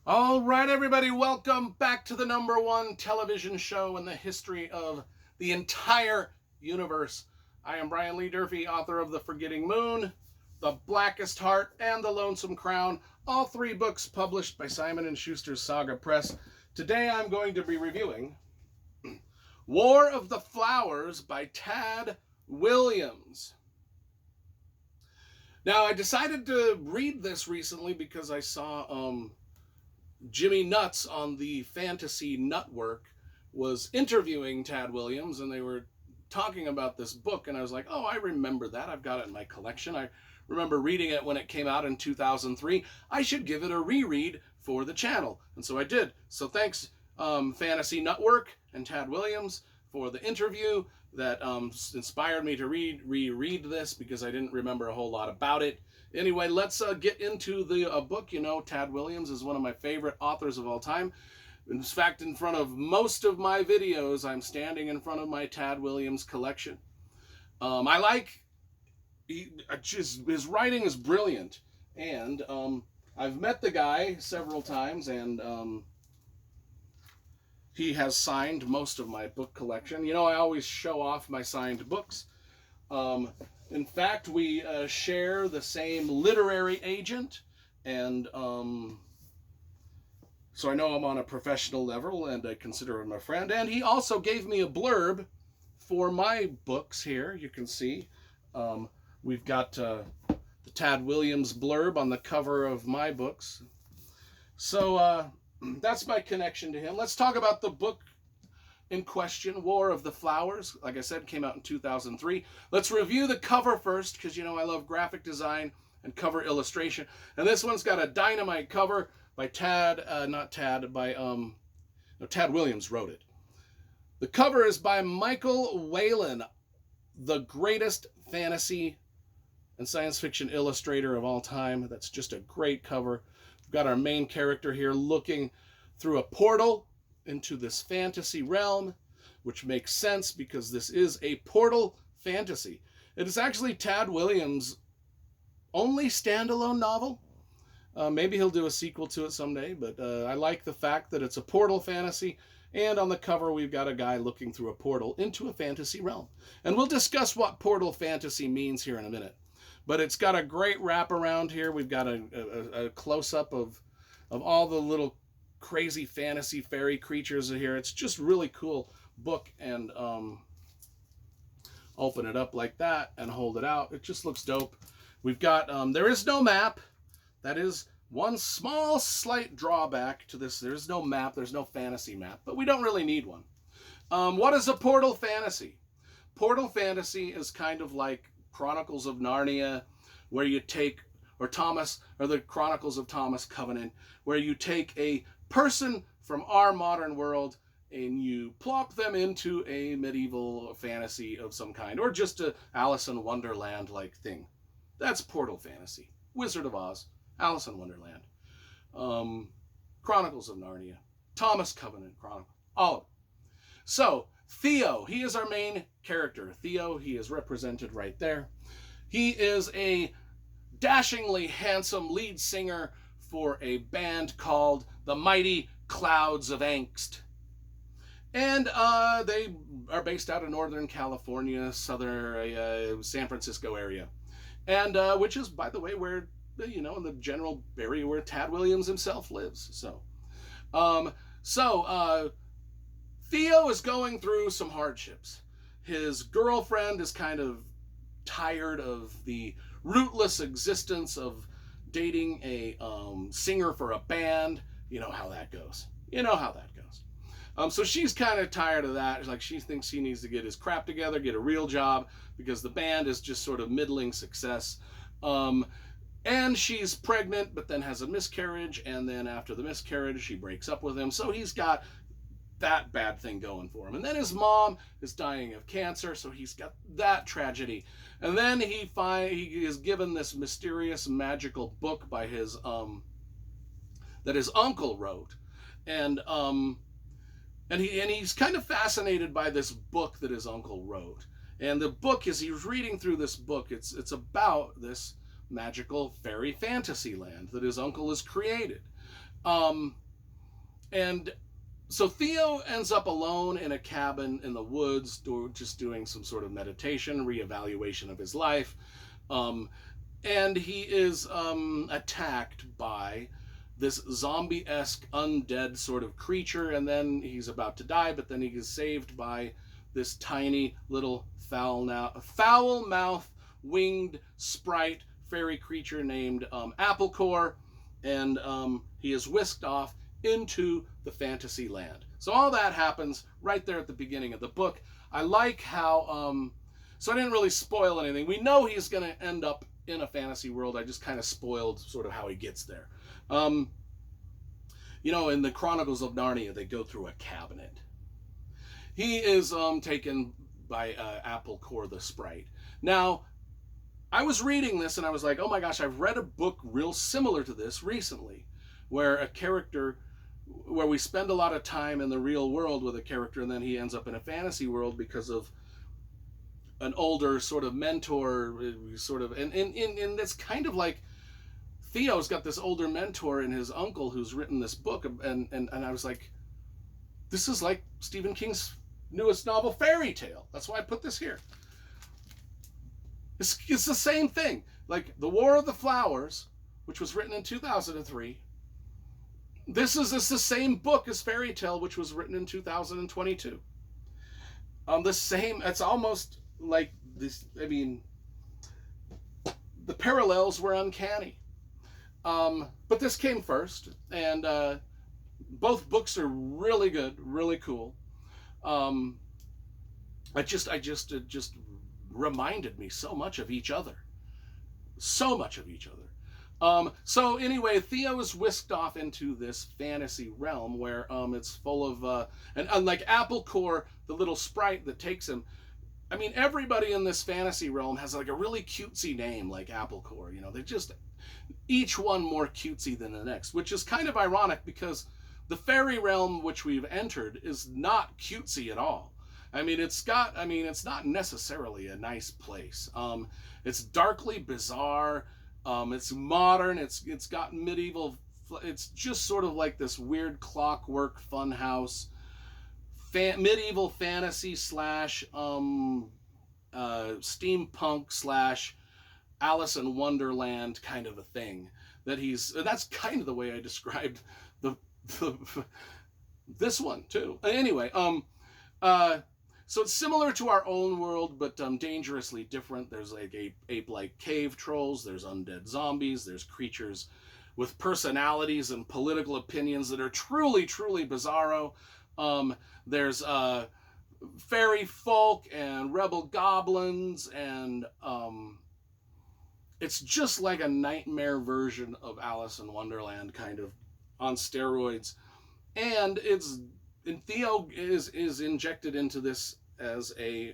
All right, everybody, welcome back to the #1 television show in the history of the entire universe. I am Brian Lee Durfee, author of The Forgetting Moon, The Blackest Heart, and The Lonesome Crown, all three books published by Simon & Schuster's Saga Press. Today I'm going to be reviewing War of the Flowers by Tad Williams. Now, I decided to read this recently because I saw Jimmy Nuts on the Fantasy Network was interviewing Tad Williams, and they were talking about this book, and I was like, oh, I remember that. I've got it in my collection. I remember reading it when it came out in 2003. I should give it a reread for the channel, and so I did. So thanks, Fantasy Network and Tad Williams, for the interview that inspired me to reread this because I didn't remember a whole lot about it. Anyway, let's get into the book. You know, Tad Williams is one of my favorite authors of all time. In fact, in front of most of my videos, I'm standing in front of my Tad Williams collection. I like, his writing is brilliant. And I've met the guy several times, and he has signed most of my book collection. You know, I always show off my signed books. In fact, we share the same literary agent, and so I know I'm on a professional level, and I consider him a friend. And he also gave me a blurb for my books here. You can see we've got the Tad Williams blurb on the cover of my books. So that's my connection to him. Let's talk about the book in question, War of the Flowers. Like I said, came out in 2003. Let's review the cover first, because you know I love graphic design and cover illustration. And this one's got a dynamite cover by Tad Williams wrote it. The cover is by Michael Whelan, the greatest fantasy and science fiction illustrator of all time. That's just a great cover. We've got our main character here looking through a portal into this fantasy realm, which makes sense because this is a portal fantasy. It is actually Tad Williams' only standalone novel. Maybe he'll do a sequel to it someday, but I like the fact that it's a portal fantasy, and on the cover we've got a guy looking through a portal into a fantasy realm. And we'll discuss what portal fantasy means here in a minute. But it's got a great wraparound here. We've got a close-up of all the little crazy fantasy fairy creatures here. It's just really cool book, and open it up like that and hold it out. It just looks dope. We've got there is no map. That is one small slight drawback to this. There's no map. There's no fantasy map, but we don't really need one. What is a portal fantasy? Portal fantasy is kind of like Chronicles of Narnia, where you take, or the Chronicles of Thomas Covenant, where you take a person from our modern world and you plop them into a medieval fantasy of some kind, or just a Alice in Wonderland like thing. That's portal fantasy. Wizard of Oz, Alice in Wonderland, Chronicles of Narnia, Thomas Covenant Chronicle, all of them. So Theo, he is our main character. Theo, he is represented right there. He is a dashingly handsome lead singer for a band called the Mighty Clouds of Angst. And they are based out of Northern California, southern San Francisco area. And which is, by the way, where, you know, in the general area where Tad Williams himself lives. So Theo is going through some hardships. His girlfriend is kind of tired of the rootless existence of dating a singer for a band. You know how that goes. So she's kind of tired of that. It's like she thinks he needs to get his crap together, get a real job, because the band is just sort of middling success. And she's pregnant, but then has a miscarriage, and then after the miscarriage, she breaks up with him. So he's got that bad thing going for him. And then his mom is dying of cancer, so he's got that tragedy. And then he is given this mysterious magical book by his that his uncle wrote, and he's kind of fascinated by this book that his uncle wrote. And the book, as he's reading through this book, it's about this magical fairy fantasy land that his uncle has created. Um, and so Theo ends up alone in a cabin in the woods, just doing some sort of meditation, reevaluation of his life. Um, and he is attacked by this zombie-esque undead sort of creature, and then he's about to die, but then he is saved by this tiny little foul-mouthed winged sprite fairy creature named Applecore, and he is whisked off into the fantasy land. So all that happens right there at the beginning of the book. I like how so I didn't really spoil anything. We know he's going to end up in a fantasy world. I just kind of spoiled sort of how he gets there. In the Chronicles of Narnia, they go through a cabinet. He is taken by Applecore the Sprite. Now, I was reading this and I was like, oh my gosh, I've read a book real similar to this recently, where we spend a lot of time in the real world with a character and then he ends up in a fantasy world because of an older sort of mentor, and it's kind of like Theo's got this older mentor and his uncle who's written this book, and I was like, this is like Stephen King's newest novel, Fairy Tale. That's why I put this here. It's the same thing. Like The War of the Flowers, which was written in 2003. It's the same book as Fairy Tale, which was written in 2022. It's almost like this. I mean, the parallels were uncanny. But this came first, and both books are really good, really cool. It just reminded me so much of each other. So much of each other. So anyway, Theo is whisked off into this fantasy realm where it's full of and unlike Applecore, the little sprite that takes him. I mean, everybody in this fantasy realm has like a really cutesy name, like Applecore. They just each one more cutesy than the next, which is kind of ironic because the fairy realm which we've entered is not cutesy at all. I mean, it's not necessarily a nice place. It's darkly bizarre. It's modern. It's got medieval. It's just sort of like this weird clockwork funhouse, medieval fantasy / steampunk / Alice in Wonderland kind of a thing. That's kind of the way I described the this one too. Anyway, so it's similar to our own world, but dangerously different. There's like ape-like cave trolls. There's undead zombies. There's creatures with personalities and political opinions that are truly, truly bizarro. There's fairy folk and rebel goblins, and it's just like a nightmare version of Alice in Wonderland, kind of on steroids. And Theo is injected into this as a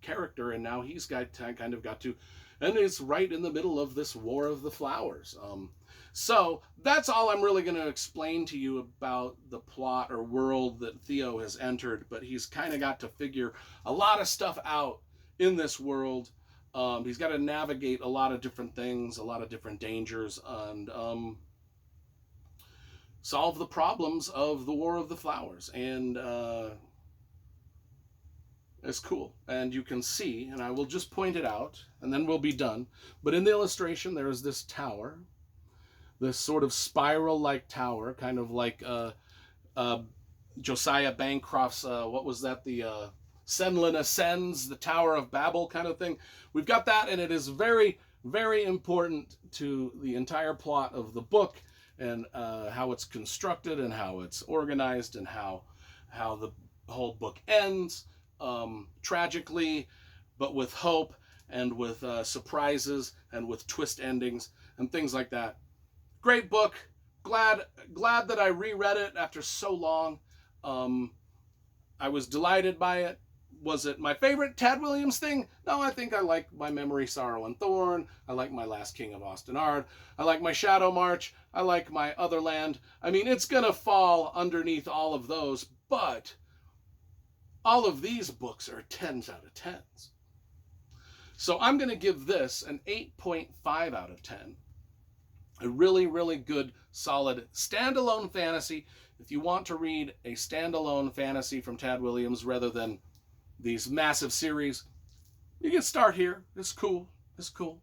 character, and now he's got to, and it's right in the middle of this War of the Flowers. So that's all I'm really going to explain to you about the plot or world that Theo has entered, but he's kind of got to figure a lot of stuff out in this world. He's got to navigate a lot of different things, a lot of different dangers, and solve the problems of the War of the Flowers. And it's cool. And you can see, and I will just point it out, and then we'll be done. But in the illustration, there is this tower, this sort of spiral-like tower, kind of like Josiah Bancroft's, what was that, the Senlin Ascends, the Tower of Babel kind of thing. We've got that, and it is very, very important to the entire plot of the book, and how it's constructed and how it's organized and how the whole book ends, tragically, but with hope and with surprises and with twist endings and things like that. Great book. Glad that I reread it after so long. I was delighted by it. Was it my favorite Tad Williams thing? No, I think I like My Memory, Sorrow, and Thorn. I like My Last King of Austenard. I like My Shadow March. I like My Otherland. I mean, it's going to fall underneath all of those, but all of these books are 10s out of 10s. So I'm going to give this an 8.5 out of 10. A really, really good, solid standalone fantasy. If you want to read a standalone fantasy from Tad Williams rather than these massive series, you can start here. It's cool. It's cool.